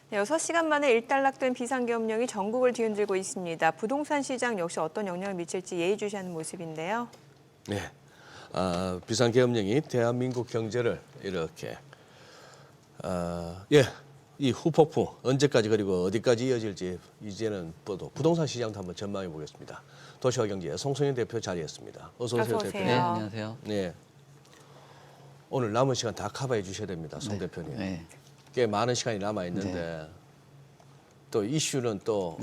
네, 6시간 만에 일단락된 비상계엄령이 전국을 뒤흔들고 있습니다. 부동산 시장 역시 어떤 영향을 미칠지 예의주시하는 모습인데요. 네, 비상계엄령이 대한민국 경제를 이렇게 이 후폭풍 언제까지 그리고 어디까지 이어질지 이제는 또 부동산 시장도 한번 전망해 보겠습니다. 도시화 경제 송성현 대표 자리했습니다. 어서 오세요, 어서 오세요. 대표님. 네, 안녕하세요. 네, 오늘 남은 시간 다 커버해 주셔야 됩니다, 송 네, 대표님. 네. 꽤 많은 시간이 남아 있는데 네. 또 이슈는 또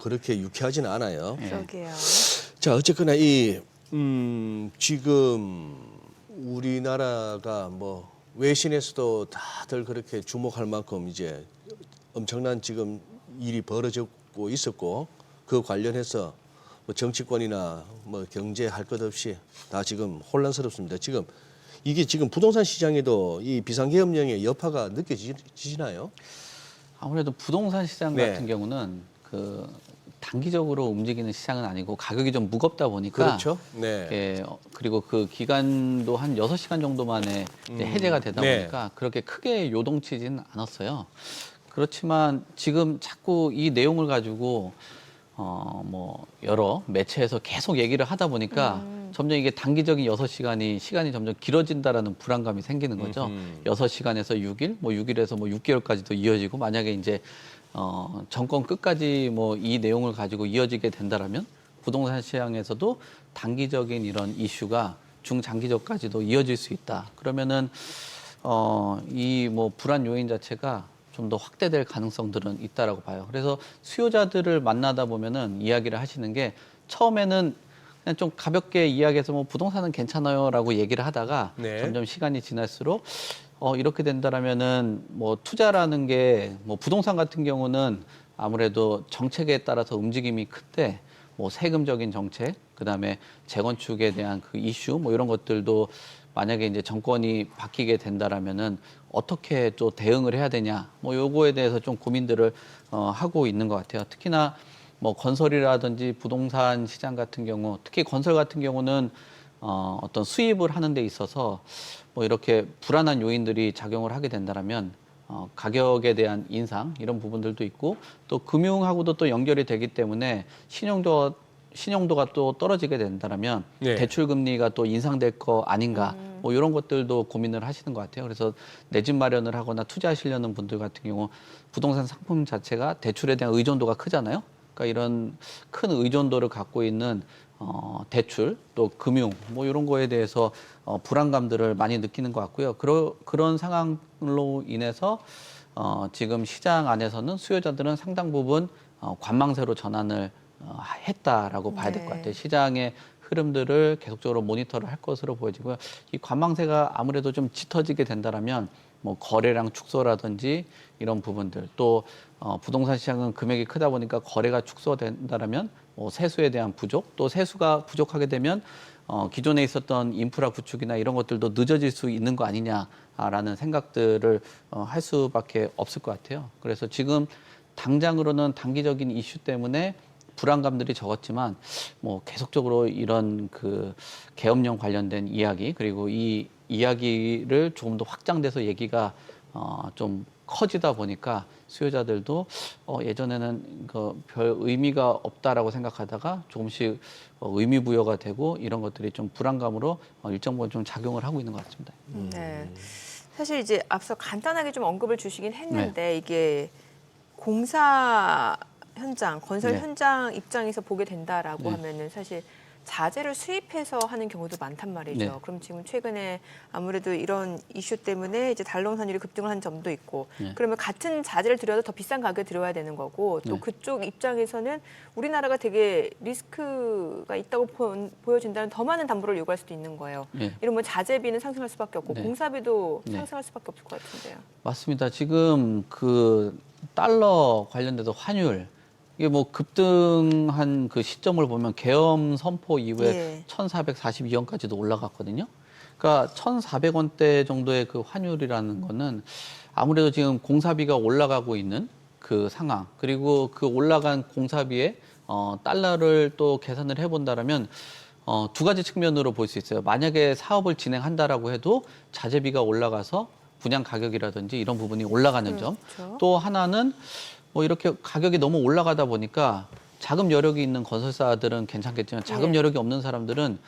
그렇게 유쾌하지는 않아요. 네. 그러게요. 자, 어쨌거나 지금 우리나라가 뭐 외신에서도 다들 그렇게 주목할 만큼 이제 엄청난 지금 일이 벌어지고 있었고 그 관련해서 뭐 정치권이나 뭐 경제 할 것 없이 다 지금 혼란스럽습니다. 이게 지금 부동산 시장에도 이 비상계엄령의 여파가 느껴지시나요? 아무래도 부동산 시장 네. 같은 경우는 그 단기적으로 움직이는 시장은 아니고 가격이 좀 무겁다 보니까 그렇죠. 네. 그리고 그 기간도 한 6시간 정도 만에 이제 해제가 되다 네. 보니까 그렇게 크게 요동치지는 않았어요. 그렇지만 지금 자꾸 이 내용을 가지고 뭐 여러 매체에서 계속 얘기를 하다 보니까 점점 이게 단기적인 6시간이 시간이 점점 길어진다라는 불안감이 생기는 거죠. 6시간에서 6일, 뭐 6일에서 뭐 6개월까지도 이어지고 만약에 이제 정권 끝까지 뭐 이 내용을 가지고 이어지게 된다라면 부동산 시장에서도 단기적인 이런 이슈가 중장기적까지도 이어질 수 있다. 그러면은 이 뭐 불안 요인 자체가 좀 더 확대될 가능성들은 있다라고 봐요. 그래서 수요자들을 만나다 보면은 이야기를 하시는 게 처음에는 그냥 좀 가볍게 이야기해서 뭐 부동산은 괜찮아요라고 얘기를 하다가 네. 점점 시간이 지날수록 이렇게 된다라면은 뭐 투자라는 게 뭐 부동산 같은 경우는 아무래도 정책에 따라서 움직임이 큰데 뭐 세금적인 정책, 그다음에 재건축에 대한 그 이슈 뭐 이런 것들도 만약에 이제 정권이 바뀌게 된다라면은 어떻게 또 대응을 해야 되냐 뭐 요거에 대해서 좀 고민들을 하고 있는 것 같아요. 특히나 뭐 건설이라든지 부동산 시장 같은 경우, 특히 건설 같은 경우는 어떤 수입을 하는 데 있어서 뭐 이렇게 불안한 요인들이 작용을 하게 된다라면 가격에 대한 인상 이런 부분들도 있고 또 금융하고도 또 연결이 되기 때문에 신용도가 또 떨어지게 된다라면 네. 대출 금리가 또 인상될 거 아닌가 뭐 이런 것들도 고민을 하시는 것 같아요. 그래서 내 집 마련을 하거나 투자하시려는 분들 같은 경우 부동산 상품 자체가 대출에 대한 의존도가 크잖아요. 그러니까 이런 큰 의존도를 갖고 있는 대출 또 금융 뭐 이런 거에 대해서 불안감들을 많이 느끼는 것 같고요. 그런 상황으로 인해서 지금 시장 안에서는 수요자들은 상당 부분 관망세로 전환을 했다라고 봐야 될 것 같아요. 시장의 흐름들을 계속적으로 모니터를 할 것으로 보여지고요. 이 관망세가 아무래도 좀 짙어지게 된다라면 뭐 거래량 축소라든지 이런 부분들 또 부동산 시장은 금액이 크다 보니까 거래가 축소된다라면 뭐 세수에 대한 부족 또 세수가 부족하게 되면 기존에 있었던 인프라 구축이나 이런 것들도 늦어질 수 있는 거 아니냐라는 생각들을 할 수밖에 없을 것 같아요. 그래서 지금 당장으로는 단기적인 이슈 때문에 불안감들이 적었지만 뭐 계속적으로 이런 그 계엄령 관련된 이야기 그리고 이 이야기를 조금 더 확장돼서 얘기가 좀 커지다 보니까 수요자들도 예전에는 그 별 의미가 없다라고 생각하다가 조금씩 의미 부여가 되고 이런 것들이 좀 불안감으로 일정 부분 좀 작용을 하고 있는 것 같습니다. 네. 사실 이제 앞서 간단하게 좀 언급을 주시긴 했는데 이게 공사 현장, 건설 네. 현장 입장에서 보게 된다라고 네. 하면은 사실 자재를 수입해서 하는 경우도 많단 말이죠. 네. 그럼 지금 최근에 아무래도 이런 이슈 때문에 이제 단롱산율이 급등을 한 점도 있고, 네. 그러면 같은 자재를 들여도 더 비싼 가격에 들어야 되는 거고, 또 네. 그쪽 입장에서는 우리나라가 되게 리스크가 있다고 보여진다는 더 많은 담보를 요구할 수도 있는 거예요. 네. 이러면 자재비는 상승할 수밖에 없고 네. 공사비도 네. 상승할 수밖에 없을 것 같은데요. 맞습니다. 지금 그 달러 관련돼서 환율 이게 뭐 급등한 그 시점을 보면 계엄 선포 이후에 예. 1,442원까지도 올라갔거든요. 그러니까 1,400원대 정도의 그 환율이라는 거는 아무래도 지금 공사비가 올라가고 있는 그 상황 그리고 그 올라간 공사비에 달러를 또 계산을 해본다라면 두 가지 측면으로 볼 수 있어요. 만약에 사업을 진행한다라고 해도 자재비가 올라가서 분양 가격이라든지 이런 부분이 올라가는 점. 그렇죠. 또 하나는 뭐 이렇게 가격이 너무 올라가다 보니까 자금 여력이 있는 건설사들은 괜찮겠지만 자금 예. 여력이 없는 사람들은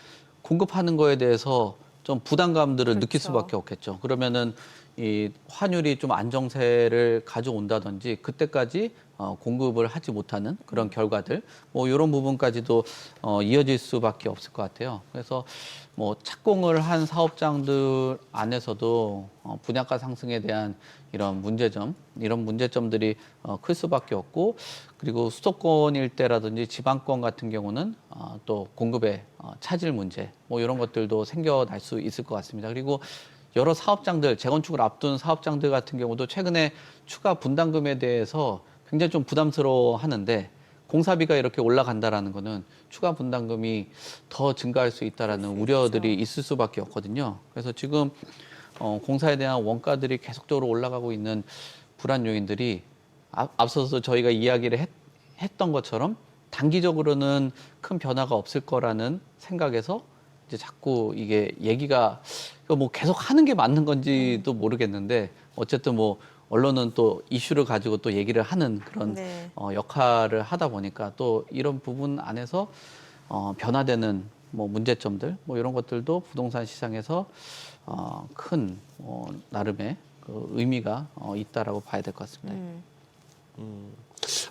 공급하는 거에 대해서 좀 부담감들을 느낄 그렇죠. 수밖에 없겠죠. 그러면은 이 환율이 좀 안정세를 가져온다든지 그때까지 공급을 하지 못하는 그런 결과들 뭐 이런 부분까지도 이어질 수밖에 없을 것 같아요. 그래서 뭐 착공을 한 사업장들 안에서도 분양가 상승에 대한 이런 문제점들이 클 수밖에 없고 그리고 수도권 일대라든지 지방권 같은 경우는 또 공급의 차질 문제 뭐 이런 것들도 생겨날 수 있을 것 같습니다. 그리고 여러 사업장들, 재건축을 앞둔 사업장들 같은 경우도 최근에 추가 분담금에 대해서 굉장히 좀 부담스러워 하는데 공사비가 이렇게 올라간다라는 거는 추가 분담금이 더 증가할 수 있다라는 우려들이 있을 수밖에 없거든요. 그래서 지금 공사에 대한 원가들이 계속적으로 올라가고 있는 불안 요인들이 앞서서 저희가 이야기를 했던 것처럼 단기적으로는 큰 변화가 없을 거라는 생각에서 이제 자꾸 이게 얘기가 뭐 계속 하는 게 맞는 건지도 모르겠는데 어쨌든 뭐 언론은 또 이슈를 가지고 또 얘기를 하는 그런 네. 역할을 하다 보니까 또 이런 부분 안에서 변화되는 뭐 문제점들 뭐 이런 것들도 부동산 시장에서 큰 나름의 그 의미가 있다라고 봐야 될 것 같습니다.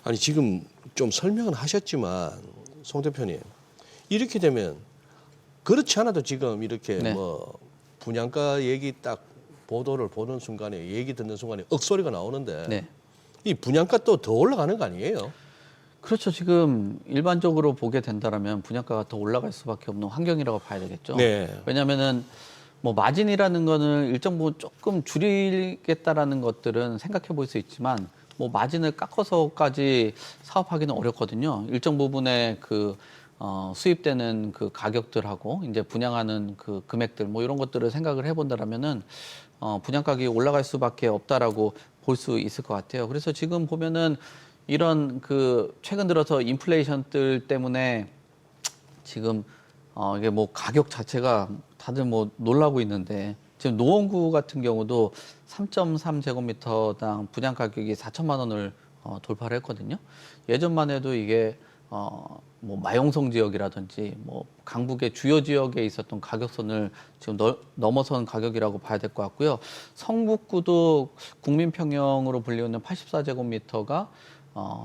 아니 지금 좀 설명은 하셨지만 송 대표님 이렇게 되면 그렇지 않아도 지금 이렇게 네. 뭐 분양가 얘기 딱 보도를 보는 순간에 얘기 듣는 순간에 억소리가 나오는데 네. 이 분양가 또 더 올라가는 거 아니에요? 그렇죠. 지금 일반적으로 보게 된다라면 분양가가 더 올라갈 수밖에 없는 환경이라고 봐야 되겠죠. 네. 왜냐하면은 뭐 마진이라는 거는 일정 부분 조금 줄이겠다라는 것들은 생각해 볼 수 있지만 뭐 마진을 깎아서까지 사업하기는 어렵거든요. 일정 부분의 그 수입되는 그 가격들하고 이제 분양하는 그 금액들 뭐 이런 것들을 생각을 해본다라면은 분양 가격이 올라갈 수밖에 없다라고 볼 수 있을 것 같아요. 그래서 지금 보면은 이런 그 최근 들어서 인플레이션들 때문에 지금 이게 뭐 가격 자체가 다들 뭐 놀라고 있는데 지금 노원구 같은 경우도 3.3제곱미터당 분양 가격이 4천만 원을 돌파를 했거든요. 예전만 해도 이게 뭐 마용성 지역이라든지 뭐 강북의 주요 지역에 있었던 가격선을 지금 넘어선 가격이라고 봐야 될 것 같고요. 성북구도 국민평형으로 불리우는 84제곱미터가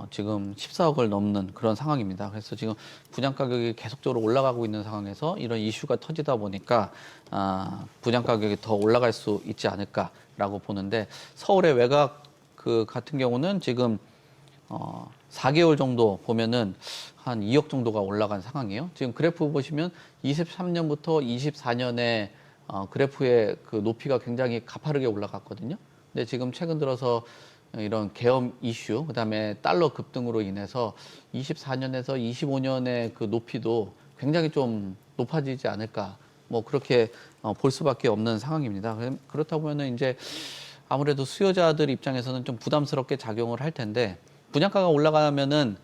지금 14억을 넘는 그런 상황입니다. 그래서 지금 분양 가격이 계속적으로 올라가고 있는 상황에서 이런 이슈가 터지다 보니까 분양 가격이 더 올라갈 수 있지 않을까라고 보는데 서울의 외곽 그 같은 경우는 지금 4개월 정도 보면은 한 2억 정도가 올라간 상황이에요. 지금 그래프 보시면 23년부터 24년에 그래프의 그 높이가 굉장히 가파르게 올라갔거든요. 근데 지금 최근 들어서 이런 계엄 이슈, 그다음에 달러 급등으로 인해서 24년에서 25년의 그 높이도 굉장히 좀 높아지지 않을까. 뭐 그렇게 볼 수밖에 없는 상황입니다. 그렇다 보면은 이제 아무래도 수요자들 입장에서는 좀 부담스럽게 작용을 할 텐데 분양가가 올라가면은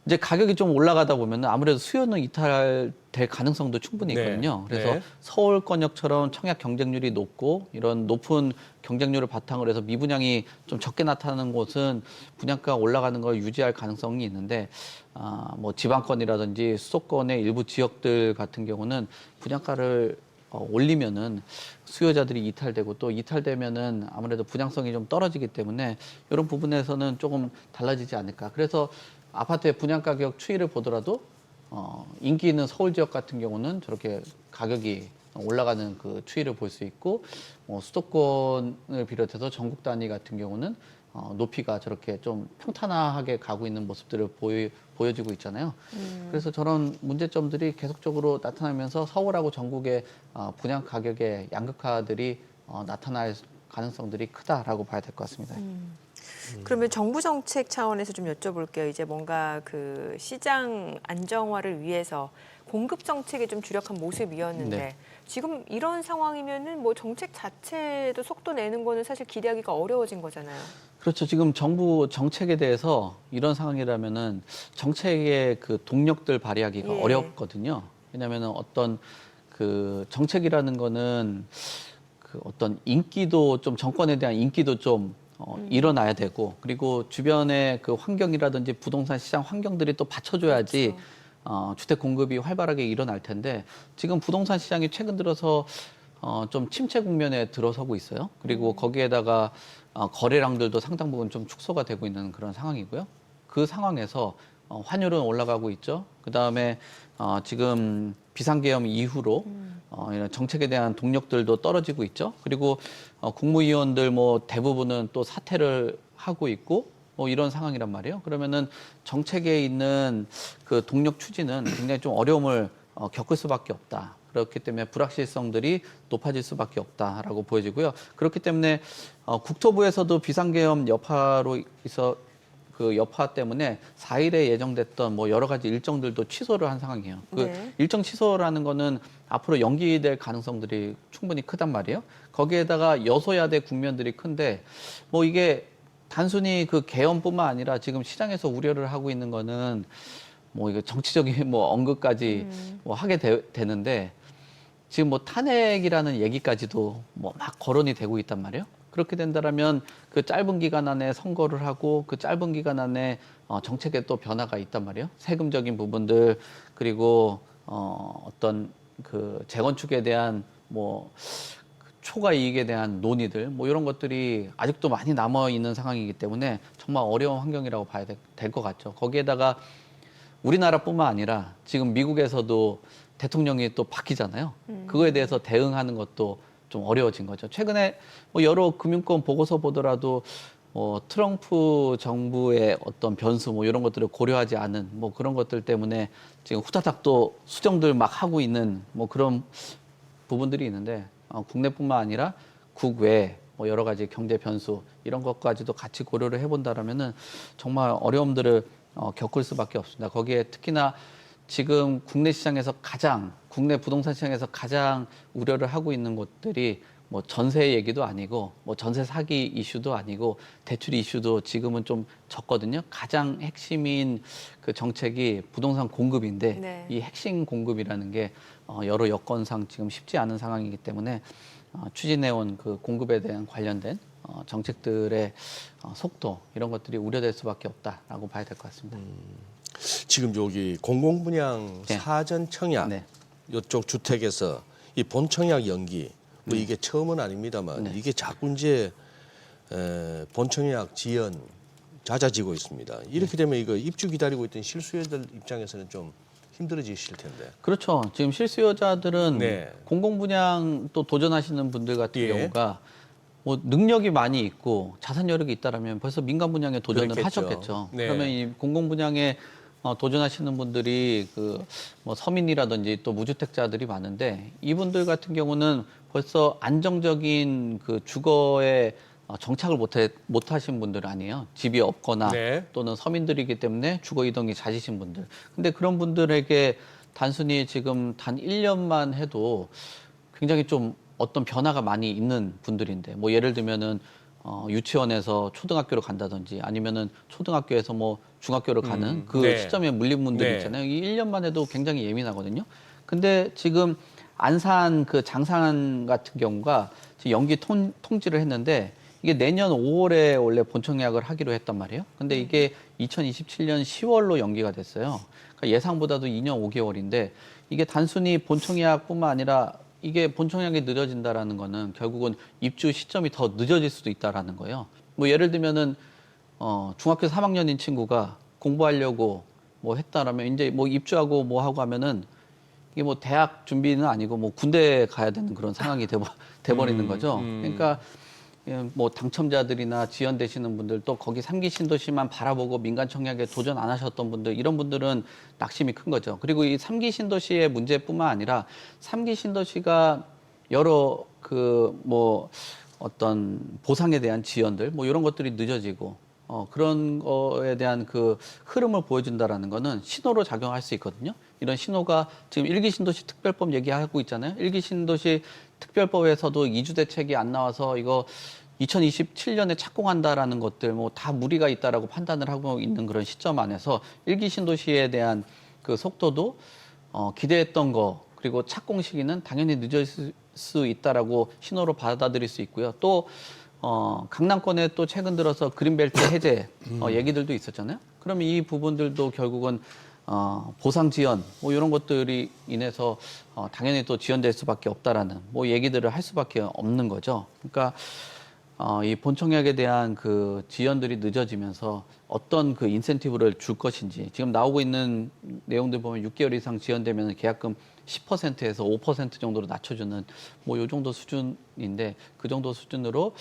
이제 가격이 좀 올라가다 보면은 아무래도 수요는 이탈될 가능성도 충분히 있거든요. 네. 그래서 네. 서울권역처럼 청약 경쟁률이 높고 이런 높은 경쟁률을 바탕으로 해서 미분양이 좀 적게 나타나는 곳은 분양가가 올라가는 걸 유지할 가능성이 있는데 뭐 지방권이라든지 수도권의 일부 지역들 같은 경우는 분양가를 올리면은 수요자들이 이탈되고 또 이탈되면은 아무래도 분양성이 좀 떨어지기 때문에 이런 부분에서는 조금 달라지지 않을까. 그래서 아파트의 분양 가격 추이를 보더라도 인기 있는 서울 지역 같은 경우는 저렇게 가격이 올라가는 그 추이를 볼 수 있고 수도권을 비롯해서 전국 단위 같은 경우는 높이가 저렇게 좀 평탄화하게 가고 있는 모습들을 보여지고 있잖아요. 그래서 저런 문제점들이 계속적으로 나타나면서 서울하고 전국의 분양 가격의 양극화들이 나타날 가능성들이 크다라고 봐야 될 것 같습니다. 그러면 정부 정책 차원에서 좀 여쭤볼게요. 이제 뭔가 그 시장 안정화를 위해서 공급 정책에 좀 주력한 모습이었는데 네. 지금 이런 상황이면은 뭐 정책 자체도 속도 내는 거는 사실 기대하기가 어려워진 거잖아요. 그렇죠. 지금 정부 정책에 대해서 이런 상황이라면은 정책의 그 동력들 발휘하기가 어렵거든요. 왜냐하면은 어떤 그 정책이라는 거는 그 어떤 인기도 좀 정권에 대한 인기도 좀 일어나야 되고 그리고 주변의 그 환경이라든지 부동산 시장 환경들이 또 받쳐줘야지 주택 공급이 활발하게 일어날 텐데 지금 부동산 시장이 최근 들어서 좀 침체 국면에 들어서고 있어요. 그리고 거기에다가 거래량들도 상당 부분 좀 축소가 되고 있는 그런 상황이고요. 그 상황에서 환율은 올라가고 있죠. 그다음에 지금 비상계엄 이후로 이런 정책에 대한 동력들도 떨어지고 있죠. 그리고 국무위원들 뭐 대부분은 또 사퇴를 하고 있고 뭐 이런 상황이란 말이에요. 그러면은 정책에 있는 그 동력 추진은 굉장히 좀 어려움을 겪을 수밖에 없다. 그렇기 때문에 불확실성들이 높아질 수밖에 없다라고 보여지고요. 그렇기 때문에 국토부에서도 비상계엄 여파로 있어 그 여파 때문에 4일에 예정됐던 뭐 여러 가지 일정들도 취소를 한 상황이에요. 그 네. 일정 취소라는 거는 앞으로 연기될 가능성들이 충분히 크단 말이에요. 거기에다가 여소야대 국면들이 큰데 뭐 이게 단순히 그 계엄뿐만 아니라 지금 시장에서 우려를 하고 있는 거는 뭐 이거 정치적인 뭐 언급까지 뭐 하게 되는데 지금 뭐 탄핵이라는 얘기까지도 뭐 막 거론이 되고 있단 말이에요. 그렇게 된다라면 그 짧은 기간 안에 선거를 하고 그 짧은 기간 안에 정책에 또 변화가 있단 말이에요. 세금적인 부분들 그리고 어떤 그 재건축에 대한 뭐 초과 이익에 대한 논의들 뭐 이런 것들이 아직도 많이 남아 있는 상황이기 때문에 정말 어려운 환경이라고 봐야 될 것 같죠. 거기에다가 우리나라뿐만 아니라 지금 미국에서도 대통령이 또 바뀌잖아요. 그거에 대해서 대응하는 것도 좀 어려워진 거죠. 최근에 뭐 여러 금융권 보고서 보더라도 트럼프 정부의 어떤 변수 뭐 이런 것들을 고려하지 않은 뭐 그런 것들 때문에 지금 후다닥 또 수정들 막 하고 있는 뭐 그런 부분들이 있는데 국내뿐만 아니라 국외 뭐 여러 가지 경제 변수 이런 것까지도 같이 고려를 해본다라면은 정말 어려움들을 겪을 수밖에 없습니다. 거기에 특히나 지금 국내 시장에서 국내 부동산 시장에서 가장 우려를 하고 있는 곳들이 뭐 전세 얘기도 아니고 뭐 전세 사기 이슈도 아니고 대출 이슈도 지금은 좀 적거든요. 가장 핵심인 그 정책이 부동산 공급인데 네. 이 핵심 공급이라는 게 여러 여건상 지금 쉽지 않은 상황이기 때문에 추진해온 그 공급에 대한 관련된 정책들의 속도 이런 것들이 우려될 수밖에 없다라고 봐야 될 것 같습니다. 지금 여기 공공분양 네. 사전 청약 네. 이쪽 주택에서 이 본청약 연기 뭐 이게 처음은 아닙니다만 네. 이게 자꾸 이제 본청약 지연 잦아지고 있습니다. 이렇게 되면 이거 입주 기다리고 있던 실수요자들 입장에서는 좀 힘들어지실 텐데. 그렇죠. 지금 실수요자들은 네. 공공분양 또 도전하시는 분들 같은 예. 경우가 뭐 능력이 많이 있고 자산 여력이 있다라면 벌써 민간 분양에 도전을 그렇겠죠. 하셨겠죠. 네. 그러면 이 공공분양에 도전하시는 분들이 그 뭐 서민이라든지 또 무주택자들이 많은데 이분들 같은 경우는 벌써 안정적인 그 주거에 정착을 못 하신 분들 아니에요. 집이 없거나 네. 또는 서민들이기 때문에 주거 이동이 잦으신 분들. 근데 그런 분들에게 단순히 지금 단 1년만 해도 굉장히 좀 어떤 변화가 많이 있는 분들인데 뭐 예를 들면은 유치원에서 초등학교로 간다든지 아니면은 초등학교에서 뭐 중학교를 가는 그 네. 시점에 물린 분들 네. 있잖아요. 이 1년만 해도 굉장히 예민하거든요. 근데 지금 안산 그 장산 같은 경우가 지금 연기 통지를 했는데 이게 내년 5월에 원래 본청약을 하기로 했단 말이에요. 근데 이게 2027년 10월로 연기가 됐어요. 그러니까 예상보다도 2년 5개월인데 이게 단순히 본청약뿐만 아니라 이게 본청약이 늦어진다라는 거는 결국은 입주 시점이 더 늦어질 수도 있다라는 거예요. 뭐 예를 들면은 중학교 3학년인 친구가 공부하려고 뭐 했다라면 이제 뭐 입주하고 뭐 하고 하면은 이게 뭐 대학 준비는 아니고 뭐 군대 가야 되는 그런 상황이 돼버리는 거죠. 그러니까 뭐 당첨자들이나 지원되시는 분들 또 거기 3기 신도시만 바라보고 민간 청약에 도전 안 하셨던 분들 이런 분들은 낙심이 큰 거죠. 그리고 이 3기 신도시의 문제뿐만 아니라 3기 신도시가 여러 그 뭐 어떤 보상에 대한 지원들 뭐 이런 것들이 늦어지고 그런 거에 대한 그 흐름을 보여준다라는 거는 신호로 작용할 수 있거든요. 이런 신호가 지금 1기 신도시 특별법 얘기하고 있잖아요. 1기 신도시 특별법에서도 이주 대책이 안 나와서 이거 2027년에 착공한다라는 것들 뭐 다 무리가 있다라고 판단을 하고 있는 그런 시점 안에서 1기 신도시에 대한 그 속도도 기대했던 거 그리고 착공 시기는 당연히 수 있다라고 신호로 받아들일 수 있고요. 또 강남권에 또 최근 들어서 그린벨트 해제 얘기들도 있었잖아요. 그럼 이 부분들도 결국은 보상 지연 뭐 이런 것들이 인해서 당연히 또 지연될 수밖에 없다라는 뭐 얘기들을 할 수밖에 없는 거죠. 그러니까 이 본청약에 대한 그 지연들이 늦어지면서 어떤 그 인센티브를 줄 것인지 지금 나오고 있는 내용들 보면 6개월 이상 지연되면 계약금 10%에서 5% 정도로 낮춰주는 뭐 요 정도 수준인데 그 정도 수준으로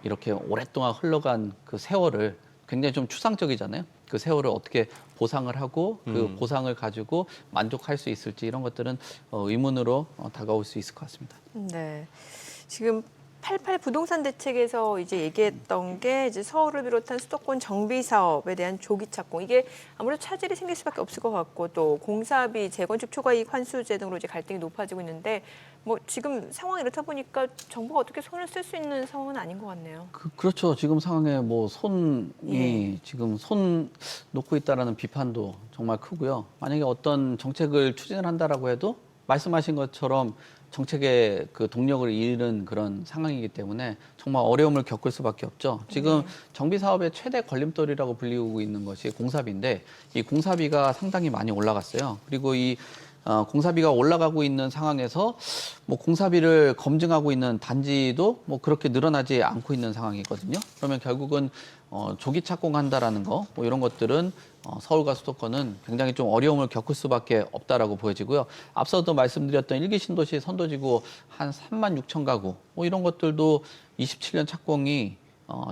이렇게 오랫동안 흘러간 그 세월을 굉장히 좀 추상적이잖아요. 그 세월을 어떻게 보상을 하고 그 보상을 가지고 만족할 수 있을지 이런 것들은 의문으로 다가올 수 있을 것 같습니다. 네. 지금 88 부동산 대책에서 이제 얘기했던 게 이제 서울을 비롯한 수도권 정비 사업에 대한 조기 착공 이게 아무래도 차질이 생길 수밖에 없을 것 같고 또 공사비, 재건축 초과이익 환수제 등으로 이제 갈등이 높아지고 있는데 뭐 지금 상황이 이렇다 보니까 정부가 어떻게 손을 쓸 수 있는 상황은 아닌 것 같네요. 그렇죠. 지금 상황에 뭐 손이 예. 지금 손 놓고 있다라는 비판도 정말 크고요. 만약에 어떤 정책을 추진을 한다라고 해도 말씀하신 것처럼 정책의 그 동력을 잃은 그런 상황이기 때문에 정말 어려움을 겪을 수밖에 없죠. 지금 정비 사업의 최대 걸림돌이라고 불리고 있는 것이 공사비인데 이 공사비가 상당히 많이 올라갔어요. 그리고 이 공사비가 올라가고 있는 상황에서 뭐 공사비를 검증하고 있는 단지도 뭐 그렇게 늘어나지 않고 있는 상황이거든요. 그러면 결국은 조기 착공한다라는 거, 뭐 이런 것들은 서울과 수도권은 굉장히 좀 어려움을 겪을 수밖에 없다라고 보여지고요. 앞서도 말씀드렸던 일기 신도시 선도지구 한 3만 6천 가구, 뭐 이런 것들도 27년 착공이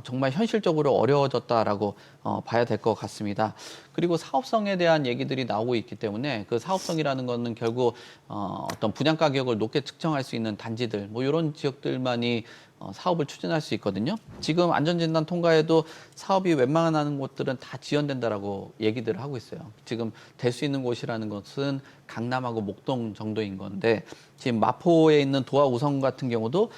정말 현실적으로 어려워졌다라고 봐야 될 것 같습니다. 그리고 사업성에 대한 얘기들이 나오고 있기 때문에 그 사업성이라는 거는 결국 어떤 분양 가격을 높게 측정할 수 있는 단지들, 뭐 이런 지역들만이 사업을 추진할 수 있거든요. 지금 안전진단 통과에도 사업이 웬만하는 곳들은 다 지연된다라고 얘기들을 하고 있어요. 지금 될 수 있는 곳이라는 것은 강남하고 목동 정도인 건데 지금 마포에 있는 도화 우성 같은 경우도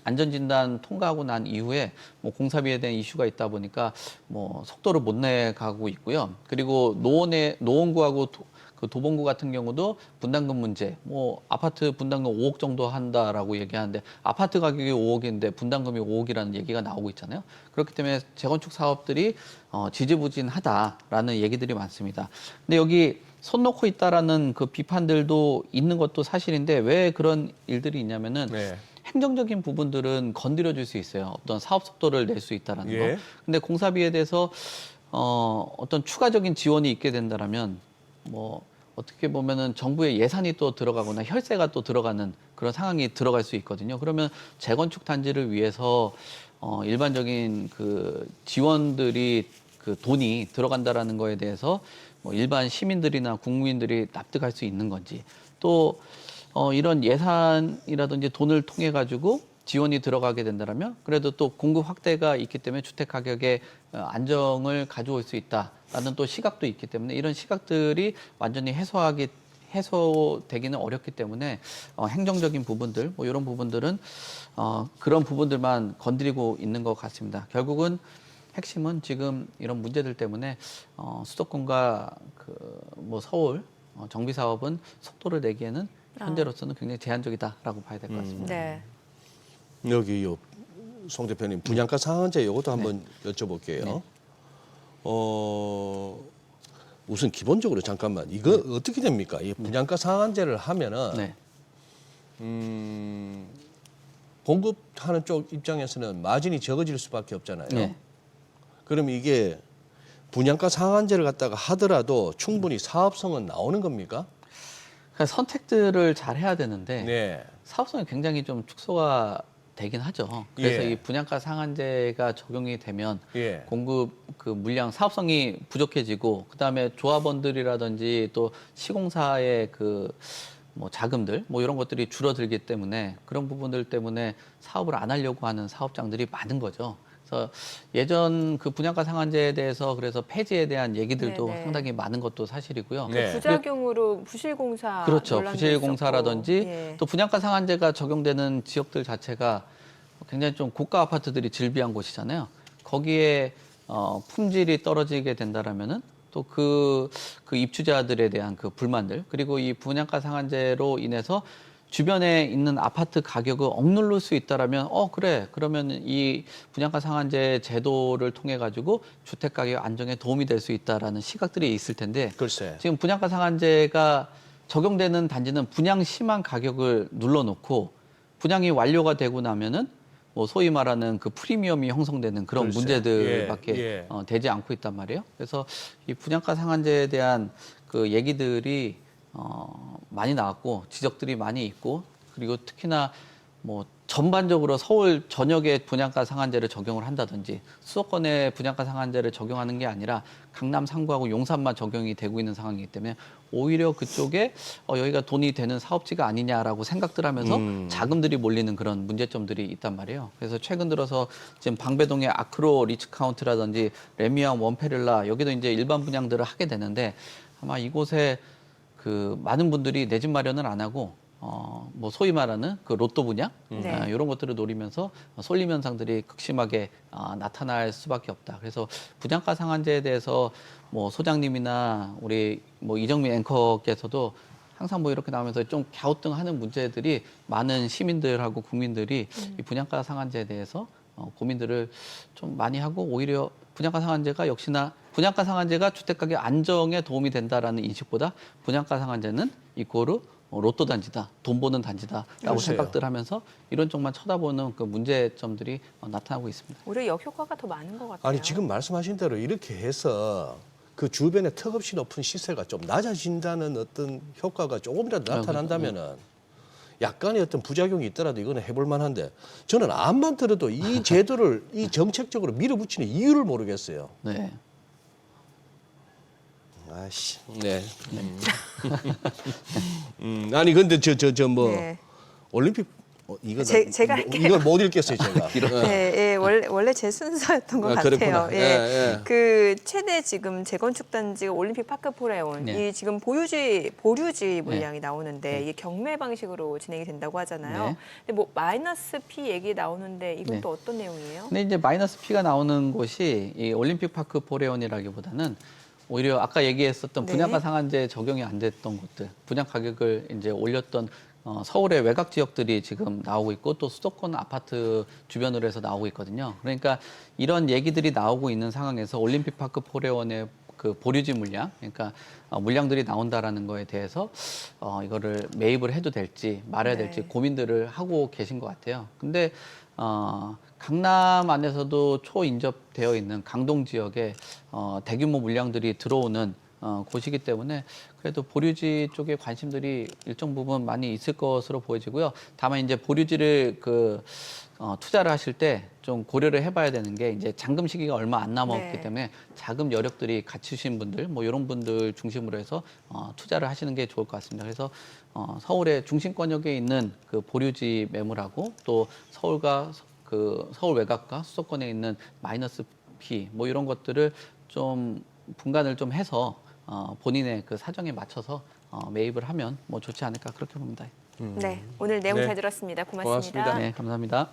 안전진단 통과하고 난 이후에 뭐 공사비에 대한 이슈가 있다 보니까 뭐 속도를 못 내가고 있고요. 그리고 노원구하고 그 도봉구 같은 경우도 분담금 문제, 뭐 아파트 분담금 5억 정도 한다라고 얘기하는데 아파트 가격이 5억인데 분담금이 5억이라는 얘기가 나오고 있잖아요. 그렇기 때문에 재건축 사업들이 지지부진하다라는 얘기들이 많습니다. 근데 여기 손 놓고 있다라는 그 비판들도 있는 것도 사실인데 왜 그런 일들이 있냐면은 네. 행정적인 부분들은 건드려 줄 수 있어요. 어떤 사업 속도를 낼 수 있다라는 예. 거. 근데 공사비에 대해서 어떤 추가적인 지원이 있게 된다라면 뭐 어떻게 보면은 정부의 예산이 또 들어가거나 혈세가 또 들어가는 그런 상황이 들어갈 수 있거든요. 그러면 재건축 단지를 위해서 일반적인 그 지원들이 그 돈이 들어간다라는 거에 대해서 뭐 일반 시민들이나 국민들이 납득할 수 있는 건지 또 이런 예산이라든지 돈을 통해 가지고 지원이 들어가게 된다면 그래도 또 공급 확대가 있기 때문에 주택 가격의 안정을 가져올 수 있다라는 또 시각도 있기 때문에 이런 시각들이 완전히 해소되기는 어렵기 때문에 행정적인 부분들 뭐 이런 부분들은 그런 부분들만 건드리고 있는 것 같습니다. 결국은 핵심은 지금 이런 문제들 때문에 수도권과 그 뭐 서울 정비 사업은 속도를 내기에는 현재로서는 굉장히 제한적이다라고 봐야 될 것 같습니다. 네. 여기 송 대표님 분양가 상한제 이것도 한번 여쭤볼게요. 네. 우선 기본적으로 잠깐만 이거 어떻게 됩니까? 이 분양가 상한제를 하면은 네. 공급하는 쪽 입장에서는 마진이 적어질 수밖에 없잖아요. 네. 그럼 이게 분양가 상한제를 갖다가 하더라도 충분히 사업성은 나오는 겁니까? 그러니까 선택들을 잘 해야 되는데 네. 사업성이 굉장히 좀 축소가 되긴 하죠. 그래서 예. 이 분양가 상한제가 적용이 되면 예. 공급 그 물량 사업성이 부족해지고 그다음에 조합원들이라든지 또 시공사의 그 뭐 자금들 뭐 이런 것들이 줄어들기 때문에 그런 부분들 때문에 사업을 안 하려고 하는 사업장들이 많은 거죠. 그래서 예전 그 분양가 상한제에 대해서 그래서 폐지에 대한 얘기들도 네네. 상당히 많은 것도 사실이고요. 네. 부작용으로 부실공사 그렇죠. 논란도 부실공사라든지 있었고. 예. 또 분양가 상한제가 적용되는 지역들 자체가 굉장히 좀 고가 아파트들이 즐비한 곳이잖아요. 거기에 품질이 떨어지게 된다라면은 또 그 입주자들에 대한 그 불만들 그리고 이 분양가 상한제로 인해서 주변에 있는 아파트 가격을 억누를 수 있다라면 그래 그러면 이 분양가 상한제 제도를 통해 가지고 주택 가격 안정에 도움이 될 수 있다라는 시각들이 있을 텐데 글쎄. 지금 분양가 상한제가 적용되는 단지는 분양 심한 가격을 눌러놓고 분양이 완료가 되고 나면은 뭐 소위 말하는 그 프리미엄이 형성되는 그런 글쎄. 문제들밖에 예. 되지 않고 있단 말이에요. 그래서 이 분양가 상한제에 대한 그 얘기들이 많이 나왔고 지적들이 많이 있고 그리고 특히나 뭐 전반적으로 서울 전역에 분양가 상한제를 적용을 한다든지 수도권에 분양가 상한제를 적용하는 게 아니라 강남 3구하고 용산만 적용이 되고 있는 상황이기 때문에 오히려 그쪽에 여기가 돈이 되는 사업지가 아니냐라고 생각들 하면서 자금들이 몰리는 그런 문제점들이 있단 말이에요. 그래서 최근 들어서 지금 방배동의 아크로 리츠카운트라든지 레미안 원페릴라 여기도 이제 일반 분양들을 하게 되는데 아마 이곳에 그 많은 분들이 내 집 마련을 안 하고 뭐 소위 말하는 그 로또 분양 네. 이런 것들을 노리면서 쏠림 현상들이 극심하게 나타날 수밖에 없다. 그래서 분양가 상한제에 대해서 뭐 소장님이나 우리 뭐 이정민 앵커께서도 항상 뭐 이렇게 나오면서 좀 갸우뚱하는 문제들이 많은 시민들하고 국민들이 이 분양가 상한제에 대해서 고민들을 좀 많이 하고 오히려 분양가 상한제가 역시나 분양가 상한제가 주택가격 안정에 도움이 된다라는 인식보다 분양가 상한제는 이코르 로또 단지다, 돈 버는 단지다라고 글쎄요. 생각들 하면서 이런 쪽만 쳐다보는 그 문제점들이 나타나고 있습니다. 오히려 역효과가 더 많은 것 같아요. 아니 지금 말씀하신 대로 이렇게 해서 그 주변에 턱없이 높은 시세가 좀 낮아진다는 어떤 효과가 조금이라도 나타난다면은 약간의 어떤 부작용이 있더라도 이거는 해볼 만한데 저는 암만 들어도 이 제도를 이 정책적으로 밀어붙이는 이유를 모르겠어요. 네. 아씨, 네. 아니 근데 저 뭐 네. 올림픽 이거 제가 할게요. 이걸 못 읽겠어요 제가. 네, 예, 원래 제 순서였던 것 같아요. 그렇구나. 예. 예. 그 최대 지금 재건축 단지가 올림픽 파크 포레온. 네. 이 지금 보류지 물량이 나오는데 이게 경매 방식으로 진행이 된다고 하잖아요. 네. 근데 뭐 마이너스 P 얘기 나오는데 이건 네. 또 어떤 내용이에요? 근데 이제 마이너스 P가 나오는 곳이 이 올림픽 파크 포레온이라기보다는 오히려 아까 얘기했었던 네. 분양가 상한제 적용이 안 됐던 곳들, 분양 가격을 이제 올렸던 서울의 외곽 지역들이 지금 나오고 있고 또 수도권 아파트 주변으로 해서 나오고 있거든요. 그러니까 이런 얘기들이 나오고 있는 상황에서 올림픽 파크 포레온의 그 보류지 물량, 그러니까 물량들이 나온다라는 거에 대해서 이거를 매입을 해도 될지 말아야 될지 네. 고민들을 하고 계신 것 같아요. 근데 강남 안에서도 초인접되어 있는 강동 지역에 대규모 물량들이 들어오는 곳이기 때문에 그래도 보류지 쪽에 관심들이 일정 부분 많이 있을 것으로 보여지고요. 다만 이제 보류지를 투자를 하실 때 좀 고려를 해봐야 되는 게 이제 잔금 시기가 얼마 안 남았기 네. 때문에 자금 여력들이 갖추신 분들 뭐 이런 분들 중심으로 해서 투자를 하시는 게 좋을 것 같습니다. 그래서 서울의 중심권역에 있는 그 보류지 매물하고 또 서울 외곽과 수도권에 있는 마이너스 P 뭐 이런 것들을 좀 분간을 좀 해서 본인의 그 사정에 맞춰서 매입을 하면 뭐 좋지 않을까 그렇게 봅니다. 네, 오늘 내용 네. 잘 들었습니다. 고맙습니다. 고맙습니다. 네, 감사합니다.